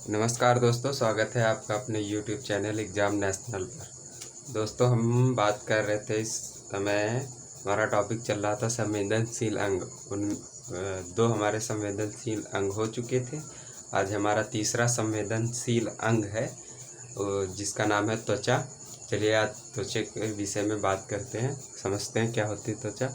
नमस्कार दोस्तों, स्वागत है आपका अपने YouTube चैनल एग्ज़ाम नेशनल पर। दोस्तों, हम बात कर रहे थे इस समय, हमारा टॉपिक चल रहा था संवेदनशील अंग। दो हमारे संवेदनशील अंग हो चुके थे। आज हमारा तीसरा संवेदनशील अंग है जिसका नाम है त्वचा। चलिए आज त्वचा के विषय में बात करते हैं, समझते हैं क्या होती है त्वचा।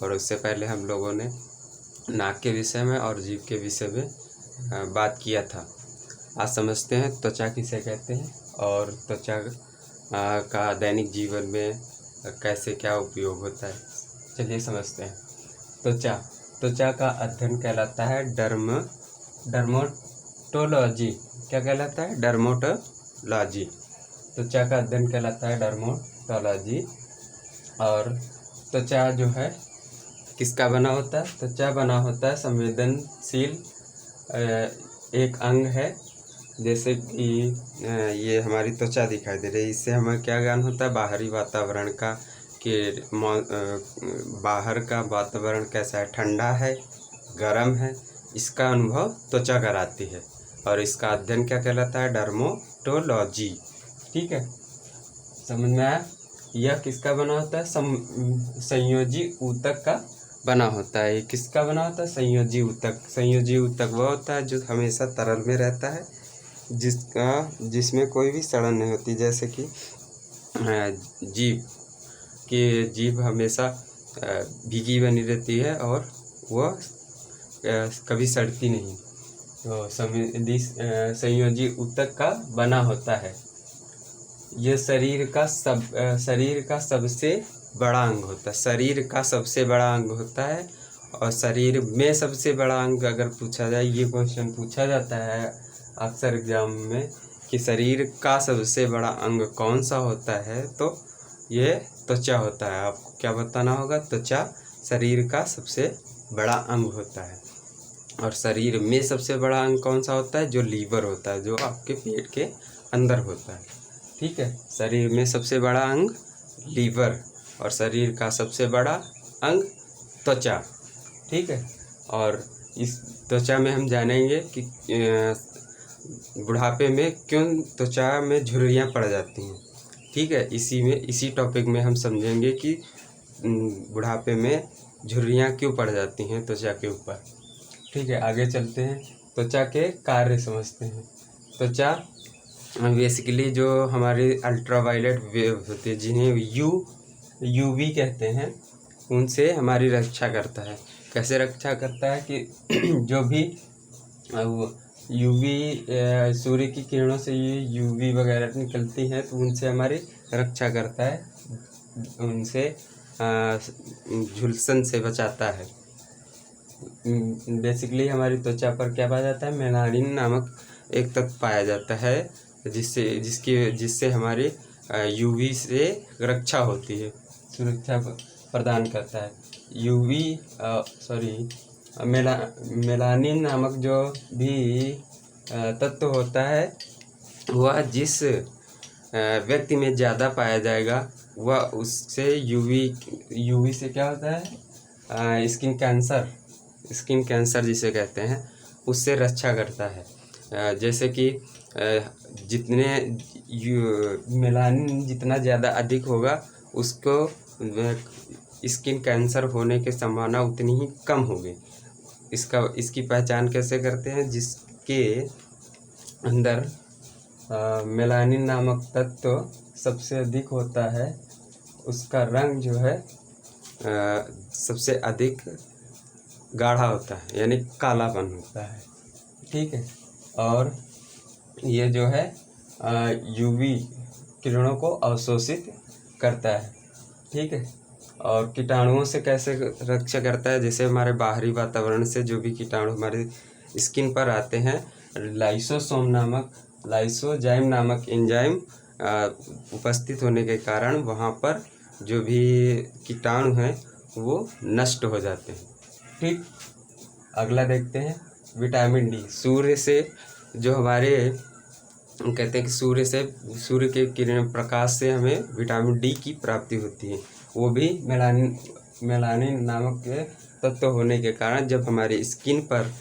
और उससे पहले हम लोगों ने नाक के विषय में और जीभ के विषय में बात किया था। आज समझते हैं त्वचा किसे कहते हैं और त्वचा का दैनिक जीवन में कैसे क्या उपयोग होता है। चलिए समझते हैं। त्वचा का अध्ययन कहलाता है डर्मेटोलॉजी। क्या कहलाता है? डर्मेटोलॉजी। त्वचा का अध्ययन कहलाता है डर्मेटोलॉजी। और त्वचा जो है किसका बना होता है? त्वचा बना होता है संवेदनशील एक अंग है। जैसे कि ये हमारी त्वचा दिखाई दे रही है, इससे हमें क्या ज्ञान होता है? बाहरी वातावरण का, कि बाहर का वातावरण कैसा है, ठंडा है, गर्म है, इसका अनुभव त्वचा कराती है। और इसका अध्ययन क्या कहलाता है? डर्मेटोलॉजी। ठीक है, समझ में आया? यह किसका बना होता है? संयोजी ऊतक का बना होता है। ये किसका बना होता है? संयोजी ऊतक। संयोजी ऊतक वह होता है जो हमेशा तरल में रहता है, जिसमें कोई भी सड़न नहीं होती। जैसे कि जीभ हमेशा भीगी बनी रहती है और वह कभी सड़ती नहीं। तो संयोजी ऊतक का बना होता है। यह शरीर का सबसे बड़ा अंग होता है। शरीर का सबसे बड़ा अंग होता है। और शरीर में सबसे बड़ा अंग अगर पूछा जाए, ये क्वेश्चन पूछा जाता है अक्सर एग्जाम में कि शरीर का सबसे बड़ा अंग कौन सा होता है, तो ये त्वचा होता है। आपको क्या बताना होगा? त्वचा शरीर का सबसे बड़ा अंग होता है। और शरीर में सबसे बड़ा अंग कौन सा होता है? जो लीवर होता है, जो आपके पेट के अंदर होता है। ठीक है, शरीर में सबसे बड़ा अंग लीवर और शरीर का सबसे बड़ा अंग त्वचा। ठीक है, और इस त्वचा में हम जानेंगे कि बुढ़ापे में क्यों त्वचा में झुर्रियाँ पड़ जाती हैं। ठीक है, इसी टॉपिक में हम समझेंगे कि बुढ़ापे में झुर्रियाँ क्यों पड़ जाती हैं त्वचा के ऊपर। ठीक है, आगे चलते हैं, त्वचा के कार्य समझते हैं। त्वचा बेसिकली जो हमारी अल्ट्रावायलेट वेव होती है, जिन्हें यूवी कहते हैं, उनसे हमारी रक्षा करता है। कैसे रक्षा करता है कि जो भी यूवी सूर्य की किरणों से ये यूवी वगैरह निकलती हैं, तो उनसे हमारी रक्षा करता है, उनसे झुलसन से बचाता है। बेसिकली हमारी त्वचा पर क्या पाया जाता है? मेलानिन नामक एक तत्व पाया जाता है, जिससे हमारी यूवी से रक्षा होती है, सुरक्षा प्रदान करता है। मेलानिन नामक जो भी तत्व होता है, वह जिस व्यक्ति में ज़्यादा पाया जाएगा, वह उससे यूवी से क्या होता है? स्किन कैंसर जिसे कहते हैं, उससे रक्षा करता है। जैसे कि मेलानिन जितना ज़्यादा अधिक होगा, उसको स्किन कैंसर होने की संभावना उतनी ही कम होगी। इसकी पहचान कैसे करते हैं? जिसके अंदर मेलानिन नामक तत्व सबसे अधिक होता है, उसका रंग जो है सबसे अधिक गाढ़ा होता है, यानी कालापन होता है। ठीक है, और ये जो है यूवी किरणों को अवशोषित करता है। ठीक है, और कीटाणुओं से कैसे रक्षा करता है? जैसे हमारे बाहरी वातावरण से जो भी कीटाणु हमारे स्किन पर आते हैं, लाइसोजाइम नामक एंजाइम उपस्थित होने के कारण वहाँ पर जो भी कीटाणु हैं वो नष्ट हो जाते हैं। ठीक, अगला देखते हैं, विटामिन डी। सूर्य से जो हमारे कहते हैं कि सूर्य के किरण प्रकाश से हमें विटामिन डी की प्राप्ति होती है। वो भी मेलानिन नामक के तत्व होने के कारण जब हमारी स्किन पर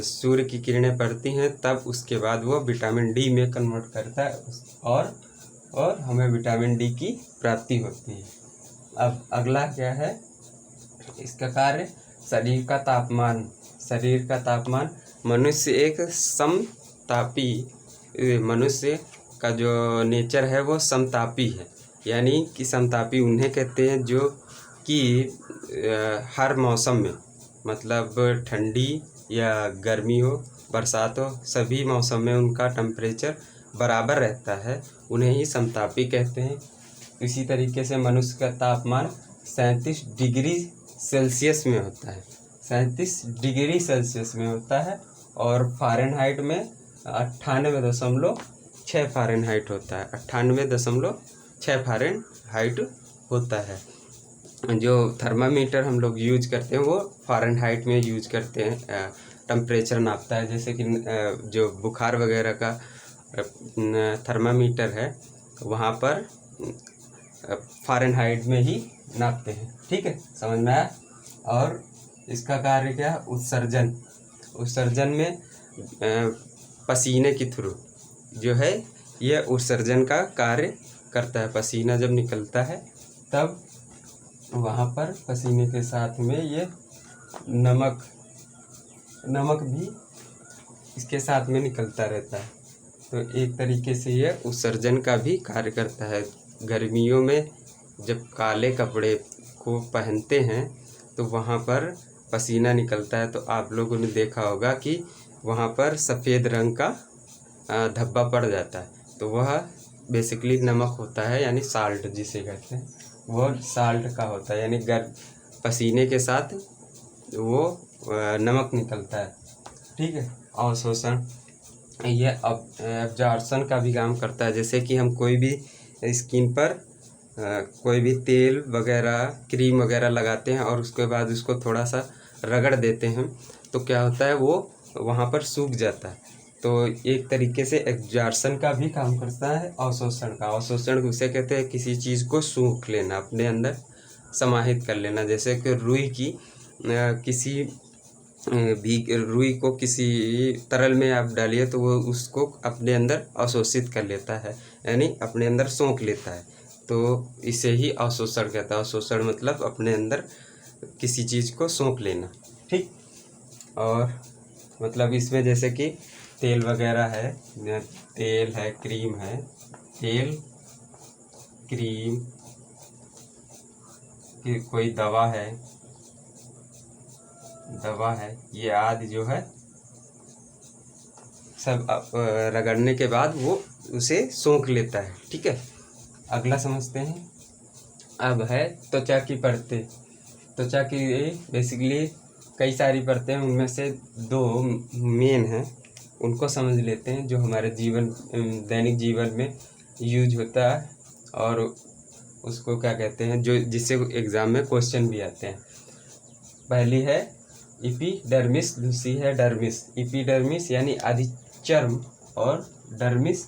सूर्य की किरणें पड़ती हैं तब उसके बाद वो विटामिन डी में कन्वर्ट करता है और हमें विटामिन डी की प्राप्ति होती है। अब अगला क्या है इसका कार्य, शरीर का तापमान। शरीर का तापमान, मनुष्य एक समतापी, मनुष्य का जो नेचर है वो समतापी है। यानी कि समतापी उन्हें कहते हैं जो कि हर मौसम में, मतलब ठंडी या गर्मी हो, बरसात हो, सभी मौसम में उनका टेम्परेचर बराबर रहता है, उन्हें ही समतापी कहते हैं। इसी तरीके से मनुष्य का तापमान 37 डिग्री सेल्सियस में होता है, 37 डिग्री सेल्सियस में होता है, और फ़ारेनहाइट में 98.6 फ़ारेनहाइट होता है, 98.6 फ़ारेनहाइट होता है। जो थर्मामीटर हम लोग यूज करते हैं वो फ़ारेनहाइट में यूज करते हैं, टेम्परेचर नापता है। जैसे कि जो बुखार वगैरह का थर्मामीटर है वहाँ पर फ़ारेनहाइट में ही नापते हैं। ठीक है, समझ में आया। और इसका कार्य क्या है, उत्सर्जन। उत्सर्जन में पसीने के थ्रू जो है यह उत्सर्जन का कार्य करता है। पसीना जब निकलता है तब वहाँ पर पसीने के साथ में ये नमक भी इसके साथ में निकलता रहता है। तो एक तरीके से ये उत्सर्जन का भी कार्य करता है। गर्मियों में जब काले कपड़े को पहनते हैं तो वहाँ पर पसीना निकलता है, तो आप लोगों ने देखा होगा कि वहाँ पर सफ़ेद रंग का धब्बा पड़ जाता है, तो वह बेसिकली नमक होता है, यानी साल्ट जिसे कहते हैं, वो साल्ट का होता है। यानी पसीने के साथ वो नमक निकलता है। ठीक है। अवशोषण, ये एब्जॉर्प्शन का भी काम करता है। जैसे कि हम कोई भी स्किन पर कोई भी तेल वगैरह, क्रीम वगैरह लगाते हैं और उसके बाद उसको थोड़ा सा रगड़ देते हैं तो क्या होता है, वो वहाँ पर सूख जाता है। तो एक तरीके से एब्जॉर्प्शन का भी काम करता है अवशोषण का। अवशोषण उसे कहते हैं किसी चीज़ को सूख लेना, अपने अंदर समाहित कर लेना। जैसे कि रुई को किसी तरल में आप डालिए तो वो उसको अपने अंदर अवशोषित कर लेता है, यानी अपने अंदर सोख लेता है। तो इसे ही अवशोषण कहता है। अवशोषण मतलब अपने अंदर किसी चीज़ को सोख लेना। ठीक। और मतलब इसमें जैसे कि तेल वगैरह है, तेल है, क्रीम है, तेल, क्रीम, कोई दवा है, ये आदि जो है सब रगड़ने के बाद वो उसे सोख लेता है। ठीक है। अगला समझते हैं। अब है त्वचा की परतें। त्वचा की बेसिकली कई सारी परतें हैं, उनमें से 2 मेन हैं, उनको समझ लेते हैं जो हमारे दैनिक जीवन में यूज होता है और उसको क्या कहते हैं, जो जिससे एग्ज़ाम में क्वेश्चन भी आते हैं। पहली है एपिडर्मिस, दूसरी है डर्मिस। एपिडर्मिस यानी आदिचर्म और डर्मिस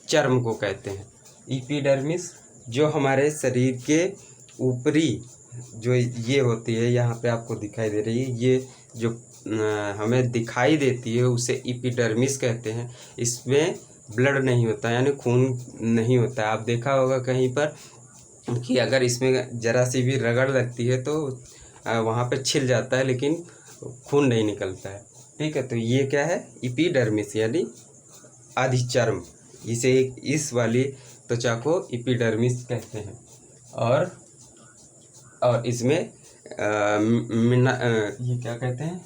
चर्म को कहते हैं। एपिडर्मिस जो हमारे शरीर के ऊपरी जो ये होती है, यहाँ पे आपको दिखाई दे रही है, ये जो हमें दिखाई देती है उसे एपिडर्मिस कहते हैं। इसमें ब्लड नहीं होता, यानी खून नहीं होता। आप देखा होगा कहीं पर कि अगर इसमें ज़रा सी भी रगड़ लगती है तो वहाँ पे छिल जाता है, लेकिन खून नहीं निकलता है। ठीक है। तो ये क्या है, एपिडर्मिस यानी आदिचर्म। इस वाली त्वचा को एपिडर्मिस कहते हैं। और इसमें ये क्या कहते हैं,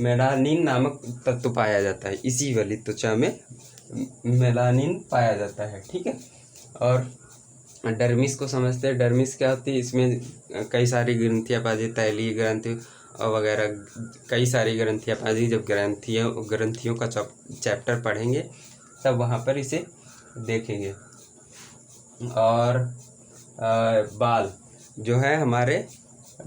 मेलानिन नामक तत्व पाया जाता है। इसी वाली त्वचा में मेलानिन पाया जाता है। ठीक है। और डर्मिस को समझते हैं। डर्मिस क्या होती है, इसमें कई सारी ग्रंथियाँ पाई जाती, तैलीय ग्रंथि वगैरह कई सारी ग्रंथियाँ पाई जाती। जब ग्रंथियों का चैप्टर पढ़ेंगे तब वहाँ पर इसे देखेंगे। और बाल जो है हमारे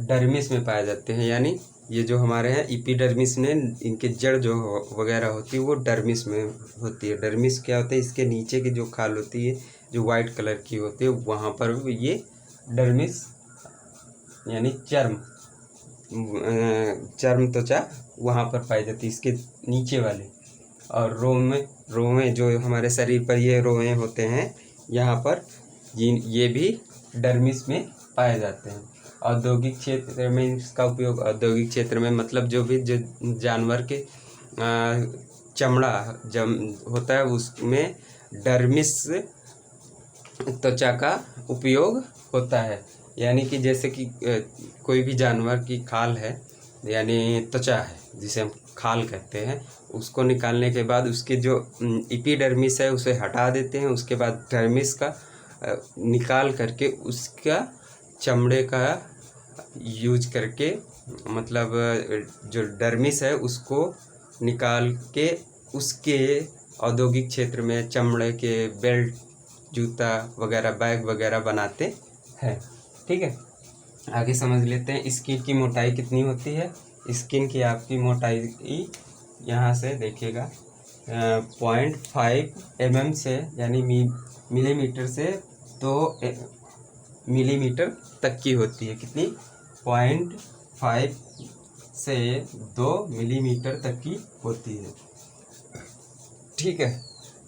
डर्मिस में पाए जाते हैं, यानी ये जो हमारे हैं एपिडर्मिस ने इनके जड़ जो वगैरह होती है वो डर्मिस में होती है। डर्मिस क्या होता है, इसके नीचे की जो खाल होती है जो वाइट कलर की होती है वहाँ पर ये डर्मिस यानी चर्म त्वचा वहाँ पर पाई जाती है, इसके नीचे वाले। और रोएं जो हमारे शरीर पर ये रोएं होते हैं, यहाँ पर ये भी डर्मिस में पाए जाते हैं। औद्योगिक क्षेत्र में इसका उपयोग, औद्योगिक क्षेत्र में मतलब जो जानवर के चमड़ा होता है उसमें डर्मिस त्वचा का उपयोग होता है। यानी कि जैसे कि कोई भी जानवर की खाल है, यानी त्वचा है जिसे हम खाल कहते हैं, उसको निकालने के बाद उसके जो एपिडर्मिस है उसे हटा देते हैं। उसके बाद डर्मिस का निकाल करके उसका चमड़े का यूज करके, मतलब जो डर्मिस है उसको निकाल के उसके औद्योगिक क्षेत्र में चमड़े के बेल्ट, जूता वगैरह, बैग वगैरह बनाते हैं। ठीक है, आगे समझ लेते हैं स्किन की मोटाई कितनी होती है। स्किन की आपकी मोटाई यहाँ से देखिएगा 0.5 mm से, यानी मिलीमीटर से 2 मिलीमीटर तक की होती है। कितनी? 0.5 से 2 मिलीमीटर तक की होती है। ठीक है,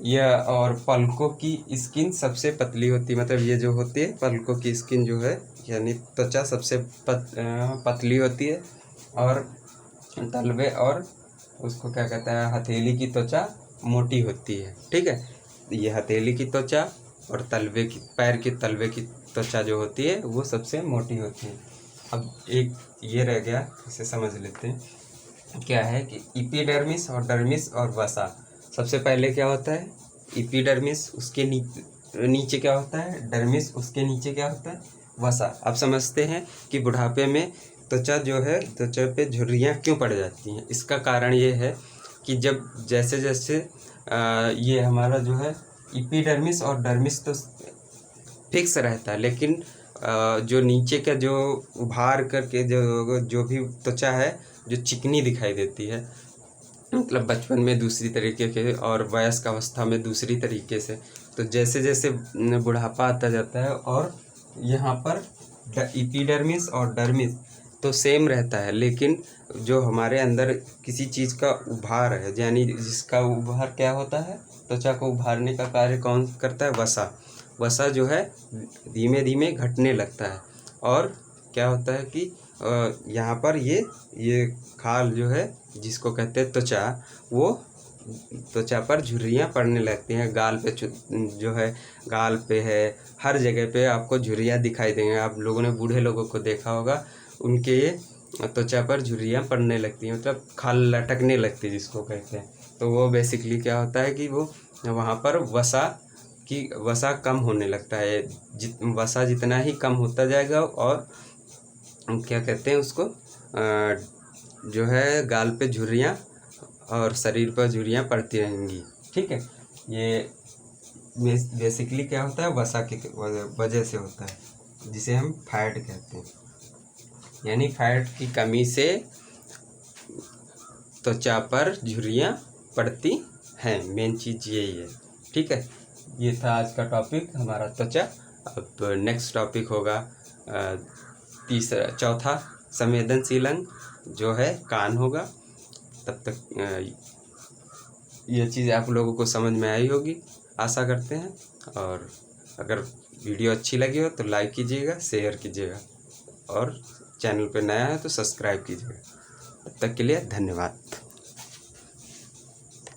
यह और पलकों की स्किन सबसे पतली होती है, मतलब ये जो होती है पलकों की स्किन जो है, यानी त्वचा सबसे पतली होती है। और तलवे और उसको क्या कहता है, हथेली की त्वचा मोटी होती है। ठीक है, ये हथेली की त्वचा और तलवे की, पैर के तलवे की त्वचा जो होती है वो सबसे मोटी होती है। अब एक ये रह गया, इसे समझ लेते हैं क्या है कि एपिडर्मिस और डर्मिस और वसा। सबसे पहले क्या होता है एपिडर्मिस, उसके नीचे क्या होता है डर्मिस, उसके नीचे क्या होता है वसा। अब समझते हैं कि बुढ़ापे में त्वचा जो है, त्वचा पे झुर्रियाँ क्यों पड़ जाती हैं। इसका कारण ये है कि जब जैसे जैसे ये हमारा जो है एपिडर्मिस और डर्मिस तो फिक्स रहता है, लेकिन जो नीचे का जो उभार करके जो भी त्वचा है जो चिकनी दिखाई देती है, मतलब बचपन में दूसरी तरीके के और वयस्क अवस्था में दूसरी तरीके से। तो जैसे जैसे बुढ़ापा आता जाता है और यहाँ पर एपिडर्मिस और डर्मिस तो सेम रहता है, लेकिन जो हमारे अंदर किसी चीज़ का उभार है, यानी जिसका उभार क्या होता है, त्वचा को उभारने का कार्य कौन करता है, वसा। वसा जो है धीमे धीमे घटने लगता है और क्या होता है कि यहाँ पर ये खाल जो है जिसको कहते हैं त्वचा, वो त्वचा पर झुर्रियाँ पड़ने लगती हैं। गाल पे जो है, गाल पे है, हर जगह पे आपको झुर्रियाँ दिखाई देंगे। आप लोगों ने बूढ़े लोगों को देखा होगा, उनके त्वचा पर झुर्रियाँ पड़ने लगती हैं, मतलब खाल लटकने लगती है जिसको कहते हैं। तो वो बेसिकली क्या होता है कि वो वहाँ पर वसा कम होने लगता है। वसा जितना ही कम होता जाएगा और क्या कहते हैं उसको जो है गाल पे झुर्रियाँ और शरीर पर झुर्रियाँ पड़ती रहेंगी। ठीक है, ये बेसिकली क्या होता है वसा की वजह से होता है, जिसे हम फैट कहते हैं। यानी फैट की कमी से त्वचा पर झुर्रियाँ पड़ती हैं, मेन चीज़ यही है। ठीक है, ये था आज का टॉपिक हमारा त्वचा। अब नेक्स्ट टॉपिक होगा चौथा संवेदनशील अंग जो है कान होगा। तब तक ये चीज़ आप लोगों को समझ में आई होगी, आशा करते हैं। और अगर वीडियो अच्छी लगी हो तो लाइक कीजिएगा, शेयर कीजिएगा और चैनल पे नया है तो सब्सक्राइब कीजिएगा। तब तक के लिए धन्यवाद।